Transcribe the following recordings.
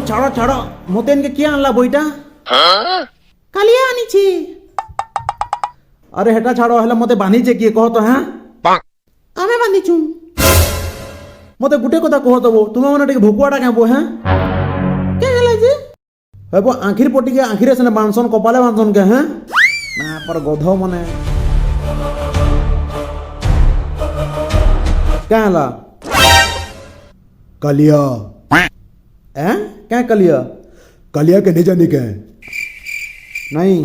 ছাড়ো ছাড়ো মতে এনকে কি আনলা বইটা কালিয়া আনিছি আরে হেটা ছাড়ো হেলে মতে বাঁধিছে কি কহ তো হ্যাঁ আমি বাঁধিছু মতে গুটে কথা কহ দেবো তুমি মানে টিকে ভুকুয়াটা কেবো হ্যাঁ কে গেলে যে হেবো আঁখির পটিকে আঁখিরে সেনে বাঁধছন কপালে বাঁধছন কে হ্যাঁ না পর গধ মনে क्या हला कालिया हैं क्या कलिया कालिया के नहीं जाने के नहीं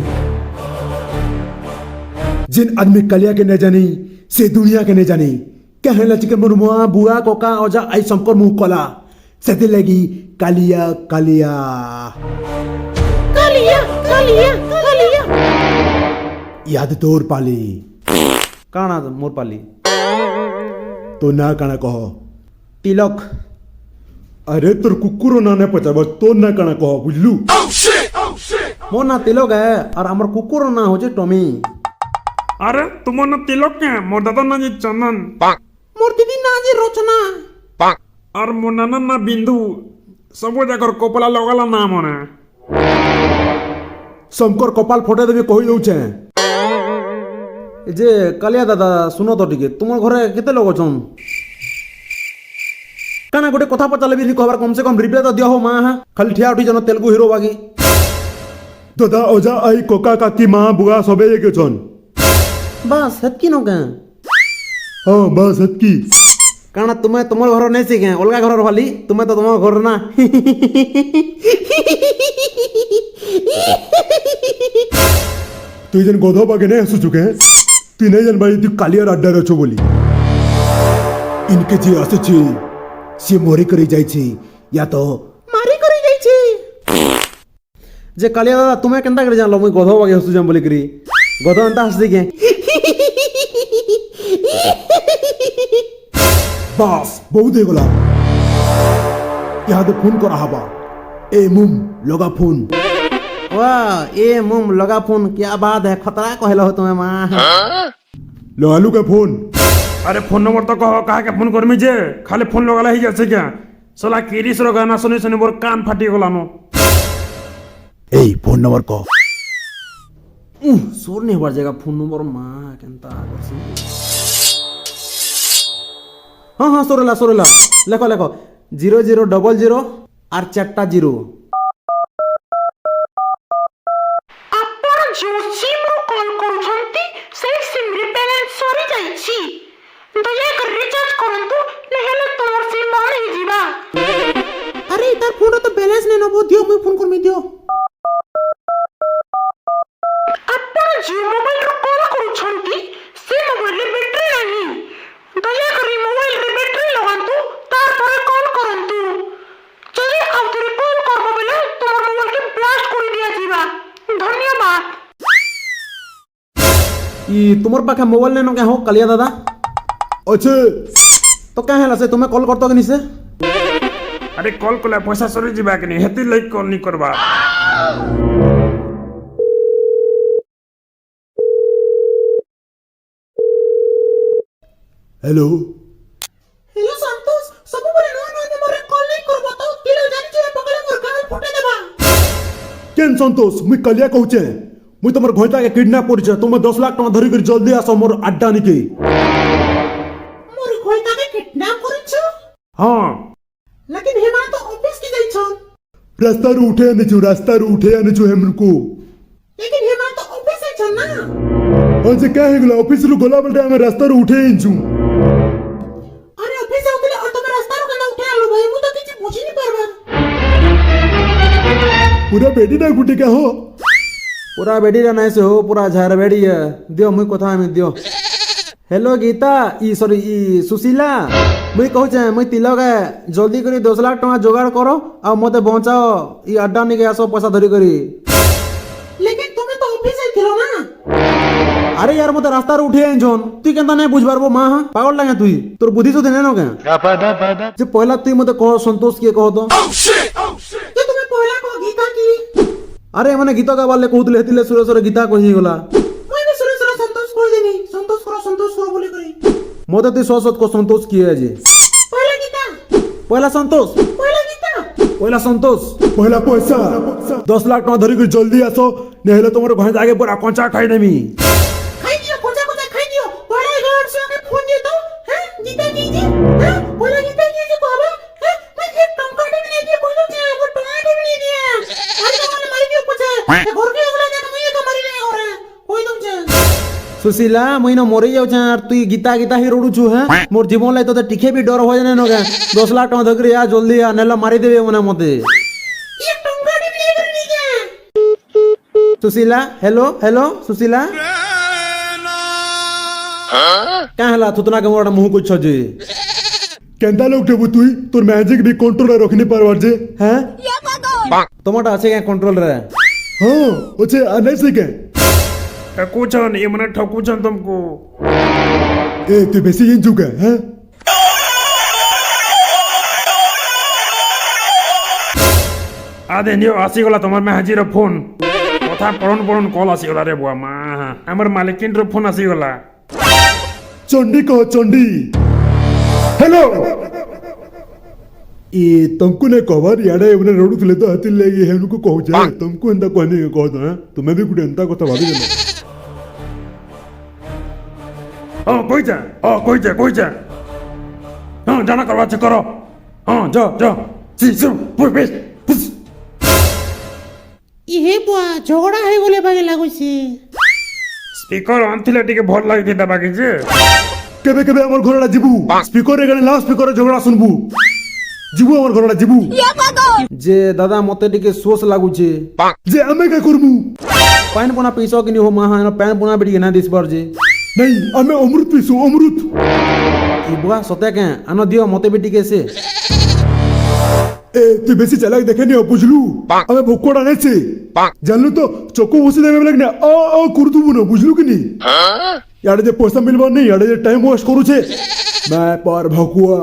जिन आदमी कालिया के नहीं जानी से दुनिया के नहीं जानी क्या है लचिके मुर्मुआ बुआ कोका ओजा आई संकर मुंह कोला सेते लगी कालिया कालिया कालिया कालिया कालिया याद तोर पाली काना मोर पाली तो ना काना कहो तिलक अरे तोर कुकुरो ना ने पचाबो तो ना काना कहो बुझलू मोर ना तिलक है और हमर कुकुर ना हो जे टमी अरे तुम ना तिलक के मोर दादा ना जी चंदन मोर दीदी ना जी रचना और मोर नाना ना बिंदु सब जाकर कोपला लगाला नाम होने शंकर कपाल फोटे देबे कहि दउछे जे कालिया दादा सुनो तो टिके तुम घरे केते लोग छन काना गोटे कथा पचाले भी खबर कम से कम रिप्लाई तो दिया हो मां हां खाली ठिया उठी जन तेलुगु हीरो बागी दादा ओजा आई कोका काकी मां बुआ सबे के छन बस हेतकी न के हां बस हतकी काना तुम्हें तुम घर नहीं सीखे अलगा घर वाली तुम्हें तो तुम घर ना तू जन गोधो बागे ने हसु चुके हैं तीन जन भाई तू कालिया अड्डा रछो बोली इनके जी आसे छी से मोरी करी जाई छी या तो मारी करी जाई छी जे कालिया दादा तुम्हें केंता कर जानलो मुई गधो बागे हसु जाम बोली करी गधो अंता हस दिखे बस बहुत हे गला यहाँ तो फोन करा हबा ए मुम लगा फोन वाह ए मुम लगा फोन क्या बात है खतरा कहलो हो तुम्हें मां लालू का फोन अरे फोन नंबर तो कहो कहा के फोन करमी जे खाली फोन लगाला ही जासे क्या साला किरिस रो गाना सुनी सुनी मोर कान फाटी गलानो ए फोन नंबर को सोर नहीं हबार जाएगा फोन नंबर मां केंता करसी हाँ हाँ सोरेला लेखो लेखो 0000 और 4टा 0 ଆପଣ ଯେଉଁ ସିମ୍ରୁ କଲ୍ କରୁଛନ୍ତି ସେହି ସିମ୍ରେ ବାଲାନ୍ସ ସରିଯାଇଛି ଦୟାକରି ରିଚାର୍ଜ କରନ୍ତୁ ନହେଲେ ତୁମର ସିମ୍ ବନ୍ଦ ହେଇଯିବା अरे तार फोन तो बैलेंस नहीं नबो दियो मुई फोन करमी दियो ଆପଣ ଯେଉଁ ମୋବାଇଲରୁ କଲ୍ କରୁଛନ୍ତି ସେ ମୋବାଇଲରେ ବ୍ୟାଟେରୀ ନାହିଁ ଦୟାକରି ମୋବାଇଲରେ ବ୍ୟାଟେରୀ ଲଗାନ୍ତୁ ତାପରେ କଲ୍ କରନ୍ତୁ ଯଦି ଆଉ ଥରେ କଲ୍ କରବ ବେଲେ ତୁମର ମୋବାଇଲକେ ବ୍ଲାଷ୍ଟ କରି ଦିଆଯିବା धन्यवाद ई तुमर पाखे मोबाइल नहीं नो क्या हो कालिया दादा अच्छे तो क्या है से तुम्हें कॉल करतो कि से अरे कॉल कला पैसा सरी जीवा के नहीं हेती लाइक कॉल नहीं करबा हेलो हेलो संतोष सब बोले नो नो नंबर रे कॉल नहीं करबो तो तिले जानि जे पकड़े मोर गाल फुटे देबा केन संतोष मुई कालिया कहूचे मुई तमर घोइता के किडनैप करछे तुम 10 लाख टका धरि कर जल्दी आसो मोर अड्डा निके मोर खोइता के किडनैप करिछो हां लेकिन हेमा तो ऑफिस की जाई छन रास्ता रू उठे आने छु हमको लेकिन हेमा तो ऑफिस है छन ना आज क्या है गला ऑफिस रू गला बलटे हम रास्ता रू उठे इंचू अरे ऑफिस से उतले और तुम्हें रास्ता रो कना उठे आलो भाई मु तो किछि बुझी नहीं परबा पूरा बेटी ना गुटी के हो पूरा बेडी रा नहीं से हो पूरा झार बेडी है दियो मुई कथा में दियो हेलो गीता ई सॉरी ई सुशीला मुई कहू छे मुई तिलक है जल्दी करी 10 लाख टका जोगाड़ करो आ मते पहुंचाओ ई अड्डा निके आसो पैसा धरी करी लेकिन तुम्हें तो ऑफिस से थिलो ना अरे यार मते रास्ता रे उठे आइन जोन तू केंता नहीं बुझ पारबो मां हां पागल लागे तुई तोर बुद्धि तो देने न के जे पहला तू मते कह संतोष के कह दो जे तुम्हें पहला कह गीता की अरे माने गीत गाबार ले कहूतले हेतिले सुरेश्वर गीता कहि गला मुई भी सुरेश्वर संतोष कहि देनी संतोष करो बोली करी मोते तू सत को संतोष किए जे पहला गीता पहला संतोष पहला गीता পয়লা সন্তোষ পয়লা পয়সা 10 লাখ টাকা ধরিকি জলদি আস নহলে তোমার ঘরে আগে পুরা কঞ্চা খাই নেমি খাই দিও কোচা কোচা খাই দিও পড়া গাড় সঙ্গে ফোন দিও তো হ্যাঁ জিতা দিজি হ্যাঁ বলা জিতা দিজি বাবা হ্যাঁ मैं যে টঙ্কাটা নিয়ে দিয়ে কইলো যে আমার টঙ্কাটা নিয়ে দিয়ে আর তোমার মারি দিও কোচা ঘর কে ওলা জানা মুই তো মারি নাই ওরে কই দম যে সুশীলা মুই ন মরি যাও আর তুই গীতা গীতা হি রড়ুছু হ্যাঁ মোর জীবন লাই তোতে টিকে বি ডর হয় না নগা 10 লাখ টাকা ধরি আ জলদি আ নেলা মারি দেবে মনে মতে ये टंगाड़ी ले कर नहीं जा সুশীলা हेलो हेलो সুশীলা क्या हला तुतना के मोर मुंह कुछ जे কেনতা লোক টেবু তুই তোর ম্যাজিক বি কন্ট্রোলে রখনি পারবার যে हैं তোমাটা আছে क्या कंट्रोल रे হ্যাঁ ওছে আনাইছে কে कुछन ये मैंने ठकुचन तुमको এ তুই বেশি ইনজু কে হ্যাঁ आदे नियो आसीगला तुम्हार में हाजिर फोन कथा पड़न पड़न कॉल आसीगला रे बुआ मा हमर मालिकिन रो फोन आसीगला চন্ডী কহ চন্ডী হ্যালো ই तुमको ने कवर याडे एवने रडुतले तो हतिल लेगी हेनुको कहूचे तुमको एंता कहने कह दो हैं तुम्हें भी गुटे एंता कथा भाबी देलो कोई जा हाँ जाना करवा चे करो हाँ जा सी सु पुई बेस ये बुआ झगड़ा है बोले बागे लागुसी स्पीकर ऑन थिले टिके भल लागि थिता बाकी जे কেবে কেবে আমার ঘরটা জিবু স্পিকার এখানে লাউড স্পিকারে ঝগড়া শুনবু জিবু আমার ঘরটা জিবু যে দাদা মতে টিকে সোস লাগুছে যে আমি কে করবু পাইন পোনা পয়সা কিনি हो महा पैन पोना बेटी ना दिस बार जे নাই আমি অমৃত পিছু অমৃত ई बुआ सते के आनो दियो मते बेटी के से এ তুই বেশি চালাক দেখে নিও বুঝলু আমি ভোকড়া নেছি জানলু তো চকু বসে দেবে লাগনা ও করদুবু না বুঝলু কি নি ইয়াড়ে যে পয়সা মিলবার নেই ইয়াড়ে যে টাইম ওয়েস্ট করুছে मैं पर भकुआ